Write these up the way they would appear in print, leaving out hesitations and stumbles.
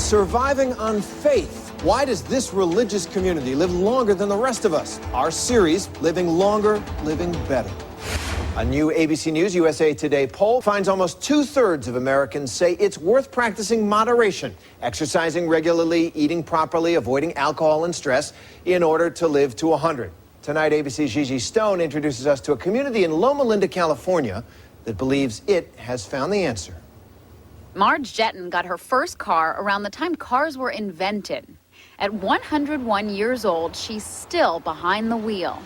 Surviving on faith. Why does this religious community live longer than the rest of us? Our series, Living Longer, Living Better. A new ABC News USA Today poll finds almost 2/3 of Americans say it's worth practicing moderation, exercising regularly, eating properly, avoiding alcohol and stress in order to live to 100. Tonight, ABC's Gigi Stone introduces us to a community in Loma Linda, California that believes it has found the answer. Marge Jetton got her first car around the time cars were invented. At 101 years old, she's still behind the wheel.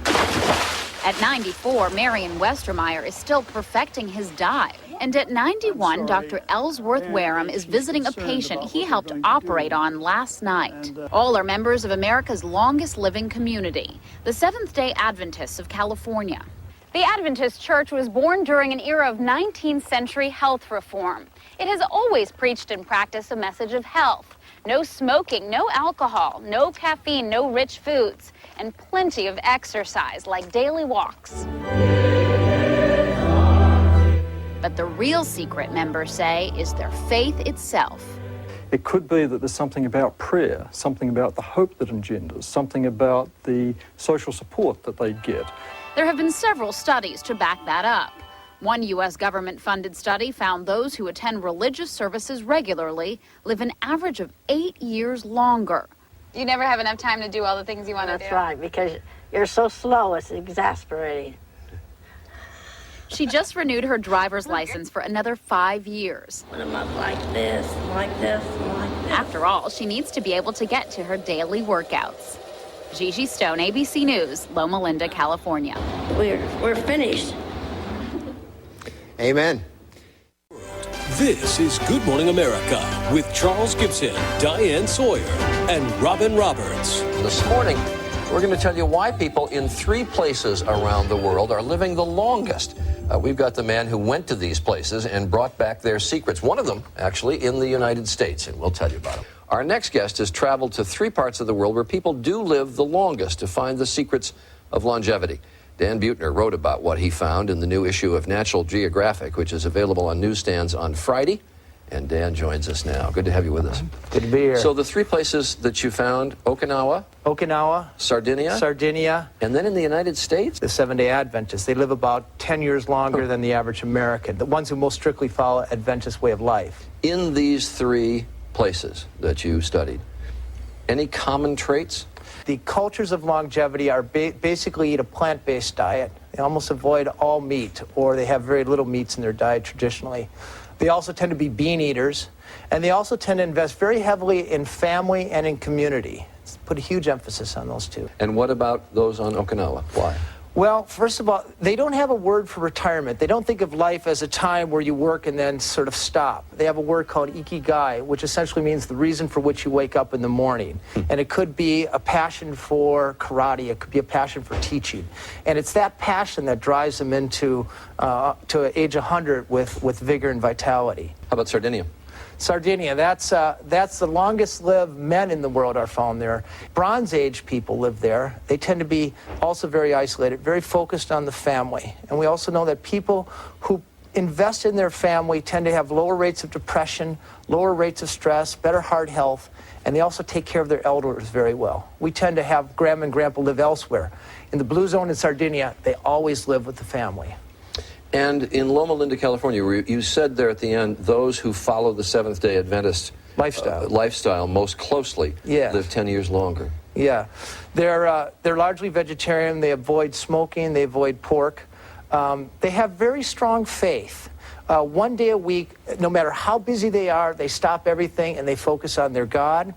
At 94, Marion Westermeyer is still perfecting his dive. And at 91, Dr. Ellsworth Wareham is visiting a patient he helped operate on last night. All are members of America's longest living community, the Seventh-day Adventists of California. The Adventist Church was born during an era of 19th century health reform. It has always preached and practiced a message of health. No smoking, no alcohol, no caffeine, no rich foods, and plenty of exercise like daily walks. But the real secret, members say, is their faith itself. It could be that there's something about prayer, something about the hope that engenders, something about the social support that they get. There have been several studies to back that up. One U.S. government-funded study found those who attend religious services regularly live an average of 8 years longer. You never have enough time to do all the things you want to do. That's right, because you're so slow, it's exasperating. She just renewed her driver's license for another 5 years. When I'm up like this, like this, like this. After all, she needs to be able to get to her daily workouts. Gigi Stone, ABC News, Loma Linda, California. We're finished. Amen. This is Good Morning America with Charles Gibson, Diane Sawyer, and Robin Roberts. This morning, we're going to tell you why people in 3 places around the world are living the longest. We've got the man who went to these places and brought back their secrets. One of them, actually, in the United States, and we'll tell you about him. Our next guest has traveled to 3 parts of the world where people do live the longest to find the secrets of longevity. Dan Buettner wrote about what he found in the new issue of National Geographic, which is available on newsstands on Friday. And Dan joins us now. Good to have you with us. Good to be here. So the 3 places that you found, Okinawa, Sardinia, and then in the United States? The Seventh-day Adventists. They live about 10 years longer than the average American, the ones who most strictly follow Adventist way of life. In these 3 places that you studied, any common traits? The cultures of longevity are basically eat a plant-based diet. They almost avoid all meat, or they have very little meats in their diet traditionally. They also tend to be bean eaters, and they also tend to invest very heavily in family and in community. Put a huge emphasis on those 2. And what about those on Okinawa? Why? Well, first of all, they don't have a word for retirement. They don't think of life as a time where you work and then sort of stop. They have a word called ikigai, which essentially means the reason for which you wake up in the morning. And it could be a passion for karate. It could be a passion for teaching. And it's that passion that drives them into to age 100 with vigor and vitality. How about Sardinia? Sardinia, that's the longest lived men in the world are found there. Bronze Age people live there. They tend to be also very isolated, very focused on the family. And we also know that people who invest in their family tend to have lower rates of depression, lower rates of stress, better heart health, and they also take care of their elders very well. We tend to have grandma and grandpa live elsewhere. In the blue zone in Sardinia, they always live with the family. And in Loma Linda, California, you said there at the end, those who follow the Seventh-day Adventist lifestyle most closely live 10 years longer. Yeah. They're largely vegetarian. They avoid smoking. They avoid pork. They have very strong faith. 1 day a week, no matter how busy they are, they stop everything and they focus on their God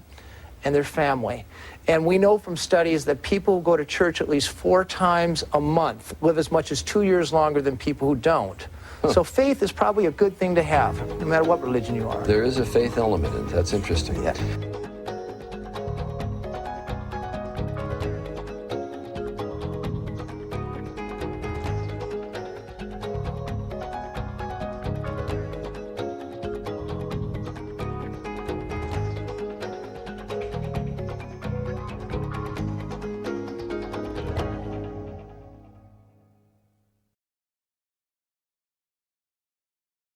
and their family. And we know from studies that people who go to church at least 4 times a month live as much as 2 years longer than people who don't. So faith is probably a good thing to have, no matter what religion you are. There is a faith element in it. That's interesting. Yeah.